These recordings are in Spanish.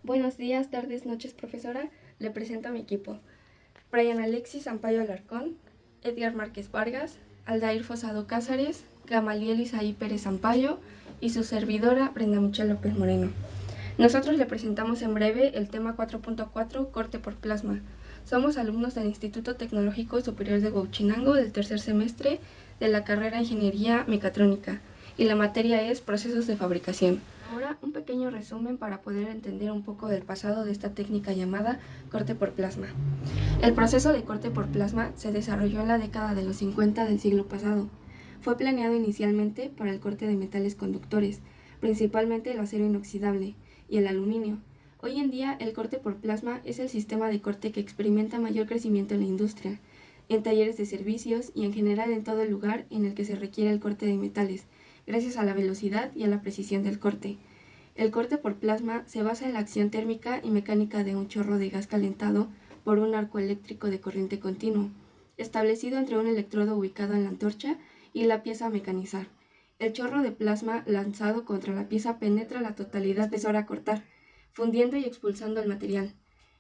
Buenos días, tardes, noches, profesora. Le presento a mi equipo. Brian Alexis Ampayo Alarcón, Edgar Márquez Vargas, Aldair Fosado Cázares, Gamaliel Isaí Pérez Ampayo y su servidora Brenda Michelle López Moreno. Nosotros le presentamos en breve el tema 4.4, corte por plasma. Somos alumnos del Instituto Tecnológico Superior de Huauchinango del tercer semestre de la carrera Ingeniería Mecatrónica y la materia es procesos de fabricación. Ahora un pequeño resumen para poder entender un poco del pasado de esta técnica llamada corte por plasma. El proceso de corte por plasma se desarrolló en la década de los 50 del siglo pasado. Fue planeado inicialmente para el corte de metales conductores, principalmente el acero inoxidable y el aluminio. Hoy en día el corte por plasma es el sistema de corte que experimenta mayor crecimiento en la industria, en talleres de servicios y en general en todo el lugar en el que se requiere el corte de metales, gracias a la velocidad y a la precisión del corte. El corte por plasma se basa en la acción térmica y mecánica de un chorro de gas calentado por un arco eléctrico de corriente continua, establecido entre un electrodo ubicado en la antorcha y la pieza a mecanizar. El chorro de plasma lanzado contra la pieza penetra la totalidad de espesor a cortar, fundiendo y expulsando el material.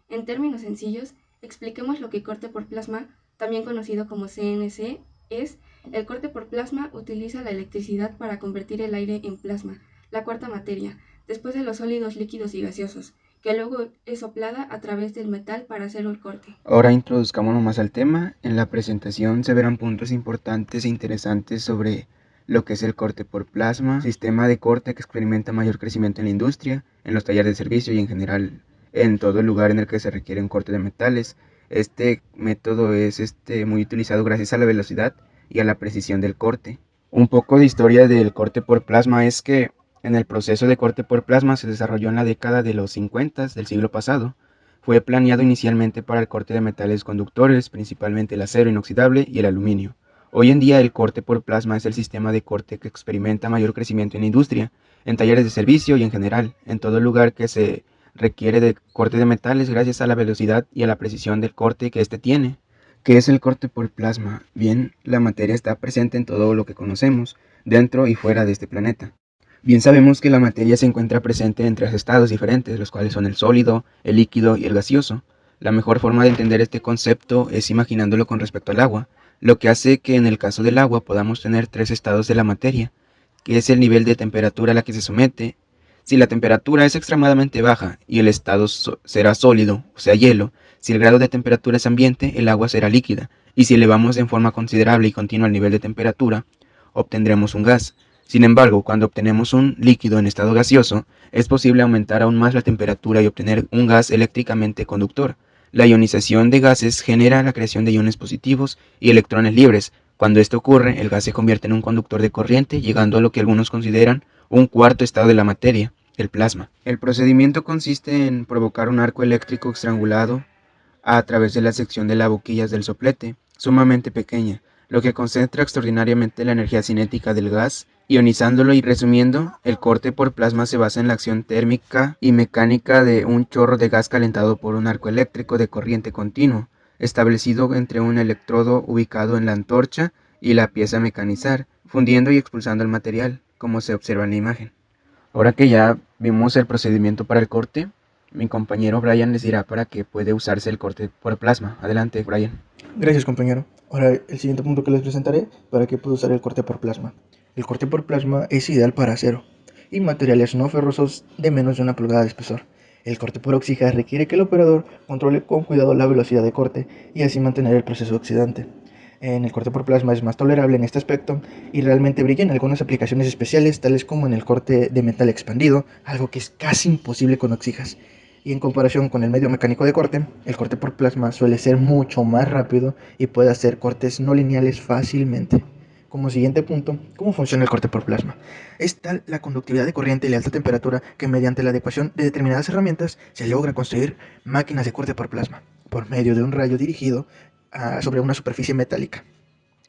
En términos sencillos, expliquemos lo que corte por plasma, también conocido como CNC, es. El corte por plasma utiliza la electricidad para convertir el aire en plasma, la cuarta materia, después de los sólidos, líquidos y gaseosos, que luego es soplada a través del metal para hacer el corte. Ahora introduzcámonos más al tema. En la presentación se verán puntos importantes e interesantes sobre lo que es el corte por plasma, sistema de corte que experimenta mayor crecimiento en la industria, en los talleres de servicio y en general en todo el lugar en el que se requiere un corte de metales. Este método es muy utilizado gracias a la velocidad y a la precisión del corte. Un poco de historia del corte por plasma es que en el proceso de corte por plasma se desarrolló en la década de los 50 del siglo pasado. Fue planeado inicialmente para el corte de metales conductores, principalmente el acero inoxidable y el aluminio. Hoy en día el corte por plasma es el sistema de corte que experimenta mayor crecimiento en la industria, en talleres de servicio y en general, en todo lugar que se requiere de corte de metales gracias a la velocidad y a la precisión del corte que éste tiene. ¿Qué es el corte por plasma? Bien, la materia está presente en todo lo que conocemos, dentro y fuera de este planeta. Bien sabemos que la materia se encuentra presente en tres estados diferentes, los cuales son el sólido, el líquido y el gaseoso. La mejor forma de entender este concepto es imaginándolo con respecto al agua, lo que hace que en el caso del agua podamos tener tres estados de la materia, que es el nivel de temperatura a la que se somete. Si la temperatura es extremadamente baja y el estado será sólido, o sea hielo, si el grado de temperatura es ambiente, el agua será líquida, y si elevamos en forma considerable y continua el nivel de temperatura, obtendremos un gas. Sin embargo, cuando obtenemos un líquido en estado gaseoso, es posible aumentar aún más la temperatura y obtener un gas eléctricamente conductor. La ionización de gases genera la creación de iones positivos y electrones libres. Cuando esto ocurre, el gas se convierte en un conductor de corriente, llegando a lo que algunos consideran un cuarto estado de la materia, el plasma. El procedimiento consiste en provocar un arco eléctrico estrangulado a través de la sección de las boquillas del soplete, sumamente pequeña, lo que concentra extraordinariamente la energía cinética del gas, ionizándolo. Y resumiendo, el corte por plasma se basa en la acción térmica y mecánica de un chorro de gas calentado por un arco eléctrico de corriente continua, establecido entre un electrodo ubicado en la antorcha y la pieza a mecanizar, fundiendo y expulsando el material, como se observa en la imagen. Ahora que ya vimos el procedimiento para el corte, mi compañero Brian les dirá para qué puede usarse el corte por plasma. Adelante, Brian. Gracias, compañero. Ahora, el siguiente punto que les presentaré para qué puedo usar el corte por plasma. El corte por plasma es ideal para acero y materiales no ferrosos de menos de 1 pulgada de espesor. El corte por oxija requiere que el operador controle con cuidado la velocidad de corte y así mantener el proceso oxidante. En el corte por plasma es más tolerable en este aspecto y realmente brilla en algunas aplicaciones especiales, tales como en el corte de metal expandido, algo que es casi imposible con oxijas. Y en comparación con el medio mecánico de corte, el corte por plasma suele ser mucho más rápido y puede hacer cortes no lineales fácilmente. Como siguiente punto, ¿cómo funciona el corte por plasma? Es tal la conductividad de corriente y la alta temperatura que mediante la adecuación de determinadas herramientas se logra construir máquinas de corte por plasma por medio de un rayo dirigido sobre una superficie metálica.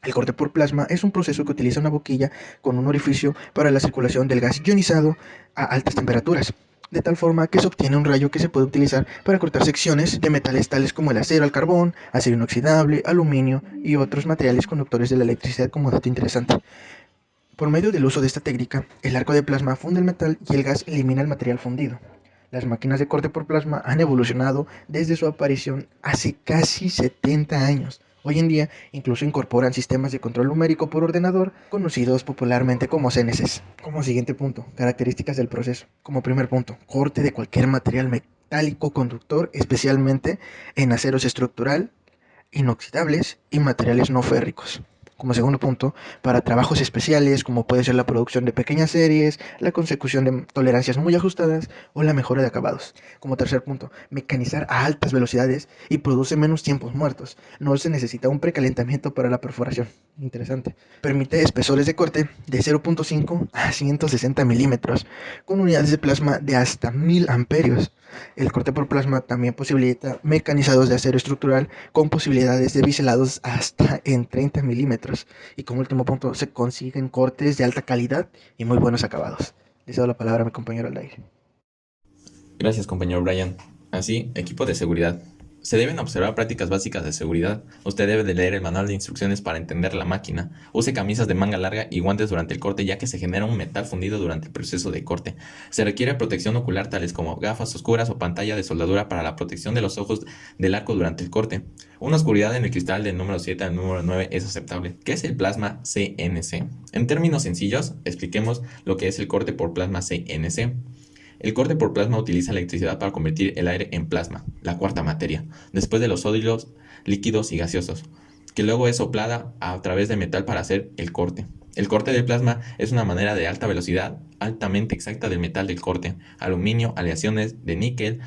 El corte por plasma es un proceso que utiliza una boquilla con un orificio para la circulación del gas ionizado a altas temperaturas, de tal forma que se obtiene un rayo que se puede utilizar para cortar secciones de metales tales como el acero, el carbón, acero inoxidable, aluminio y otros materiales conductores de la electricidad. Como dato interesante, por medio del uso de esta técnica, el arco de plasma funde el metal y el gas elimina el material fundido. Las máquinas de corte por plasma han evolucionado desde su aparición hace casi 70 años. Hoy en día incluso incorporan sistemas de control numérico por ordenador, conocidos popularmente como CNCs. Como siguiente punto, características del proceso. Como primer punto, corte de cualquier material metálico conductor, especialmente en aceros estructural, inoxidables y materiales no férricos. Como segundo punto, para trabajos especiales como puede ser la producción de pequeñas series, la consecución de tolerancias muy ajustadas o la mejora de acabados. Como tercer punto, mecanizar a altas velocidades y produce menos tiempos muertos. No se necesita un precalentamiento para la perforación. Interesante. Permite espesores de corte de 0.5 a 160 milímetros con unidades de plasma de hasta 1000 amperios. El corte por plasma también posibilita mecanizados de acero estructural con posibilidades de biselados hasta en 30 milímetros. Y como último punto, se consiguen cortes de alta calidad y muy buenos acabados. Le cedo la palabra a mi compañero Aldair. Gracias, compañero Brian. Así, equipo de seguridad. Se deben observar prácticas básicas de seguridad. Usted debe de leer el manual de instrucciones para entender la máquina. Use camisas de manga larga y guantes durante el corte, ya que se genera un metal fundido durante el proceso de corte. Se requiere protección ocular, tales como gafas oscuras o pantalla de soldadura para la protección de los ojos del arco durante el corte. Una oscuridad en el cristal del número 7 al número 9 es aceptable. ¿Qué es el plasma CNC? En términos sencillos, expliquemos lo que es el corte por plasma CNC. El corte por plasma utiliza electricidad para convertir el aire en plasma, la cuarta materia, después de los sólidos, líquidos y gaseosos, que luego es soplada a través de metal para hacer el corte. El corte de plasma es una manera de alta velocidad, altamente exacta del metal del corte, aluminio, aleaciones de níquel,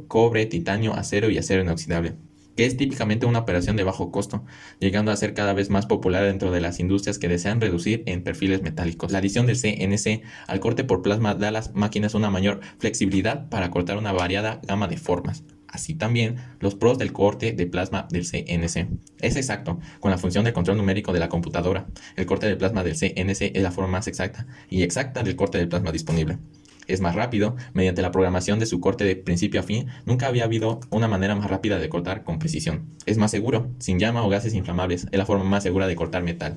cobre, titanio, acero y acero inoxidable, que es típicamente una operación de bajo costo, llegando a ser cada vez más popular dentro de las industrias que desean reducir en perfiles metálicos. La adición del CNC al corte por plasma da a las máquinas una mayor flexibilidad para cortar una variada gama de formas. Así también los pros del corte de plasma del CNC. Es exacto, con la función de control numérico de la computadora. El corte de plasma del CNC es la forma más exacta y exacta del corte de plasma disponible. Es más rápido, mediante la programación de su corte de principio a fin, nunca había habido una manera más rápida de cortar con precisión. Es más seguro, sin llama o gases inflamables, es la forma más segura de cortar metal.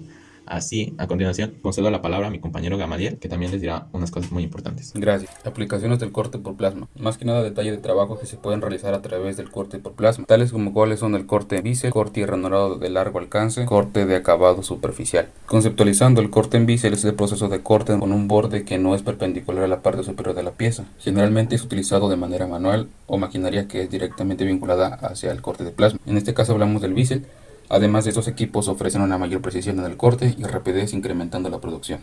Así, a continuación, concedo la palabra a mi compañero Gamaliel, que también les dirá unas cosas muy importantes. Gracias. Aplicaciones del corte por plasma. Más que nada detalle de trabajo que se pueden realizar a través del corte por plasma, tales como cuáles son el corte bisel, corte y ranurado de largo alcance, corte de acabado superficial. Conceptualizando, el corte en bisel es el proceso de corte con un borde que no es perpendicular a la parte superior de la pieza. Generalmente es utilizado de manera manual o maquinaria que es directamente vinculada hacia el corte de plasma. En este caso hablamos del bisel. Además, estos equipos ofrecen una mayor precisión en el corte y rapidez, incrementando la producción.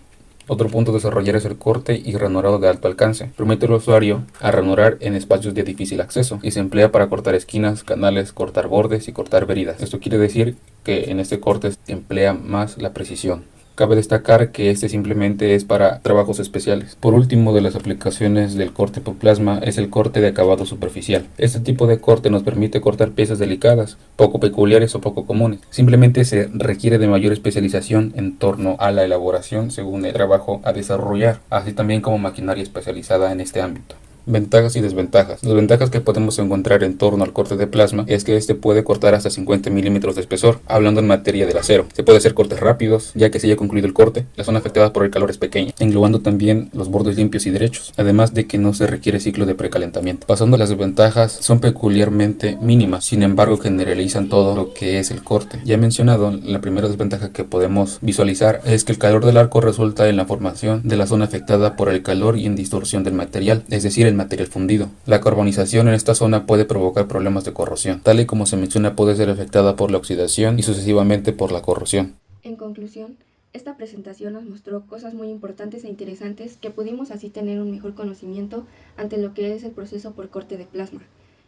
Otro punto a desarrollar es el corte y ranurado de alto alcance. Permite al usuario a ranurar en espacios de difícil acceso y se emplea para cortar esquinas, canales, cortar bordes y cortar veridas. Esto quiere decir que en este corte se emplea más la precisión. Cabe destacar que este simplemente es para trabajos especiales. Por último, de las aplicaciones del corte por plasma es el corte de acabado superficial. Este tipo de corte nos permite cortar piezas delicadas, poco peculiares o poco comunes. Simplemente se requiere de mayor especialización en torno a la elaboración según el trabajo a desarrollar, así también como maquinaria especializada en este ámbito. Ventajas y desventajas. Las ventajas que podemos encontrar en torno al corte de plasma es que este puede cortar hasta 50 milímetros de espesor, hablando en materia del acero. Se puede hacer cortes rápidos, ya que se haya concluido el corte. La zona afectada por el calor es pequeña, englobando también los bordes limpios y derechos, además de que no se requiere ciclo de precalentamiento. Pasando a las desventajas, son peculiarmente mínimas, sin embargo generalizan todo lo que es el corte. Ya he mencionado, la primera desventaja que podemos visualizar es que el calor del arco resulta en la formación de la zona afectada por el calor y en distorsión del material, es decir, el material fundido. La carbonización en esta zona puede provocar problemas de corrosión. Tal y como se menciona, puede ser afectada por la oxidación y sucesivamente por la corrosión. En conclusión, esta presentación nos mostró cosas muy importantes e interesantes que pudimos así tener un mejor conocimiento ante lo que es el proceso por corte de plasma.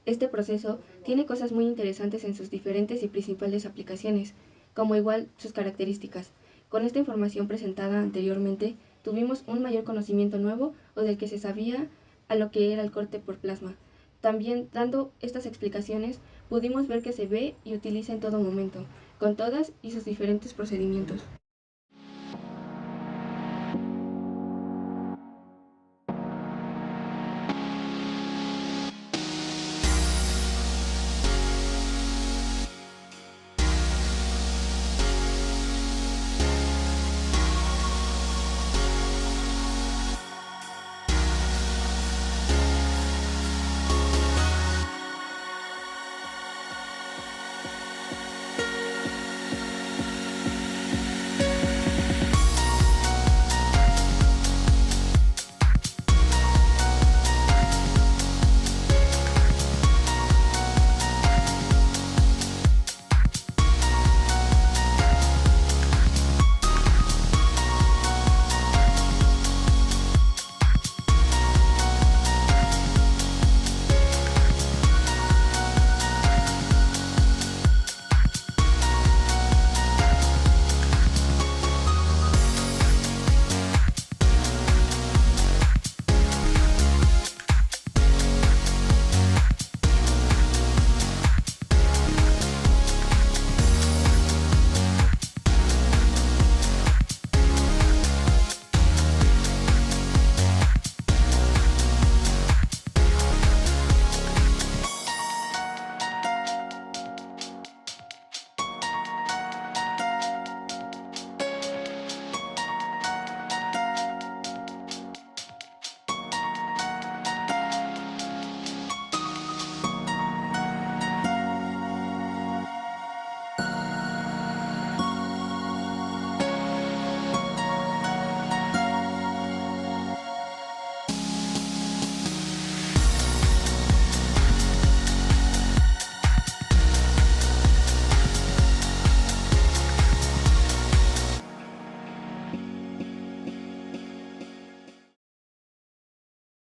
Este proceso tiene cosas muy interesantes en sus diferentes y principales aplicaciones, como igual sus características. Con esta información presentada anteriormente, tuvimos un mayor conocimiento nuevo o del que se sabía a lo que era el corte por plasma. También, dando estas explicaciones, pudimos ver que se ve y utiliza en todo momento, con todas y sus diferentes procedimientos.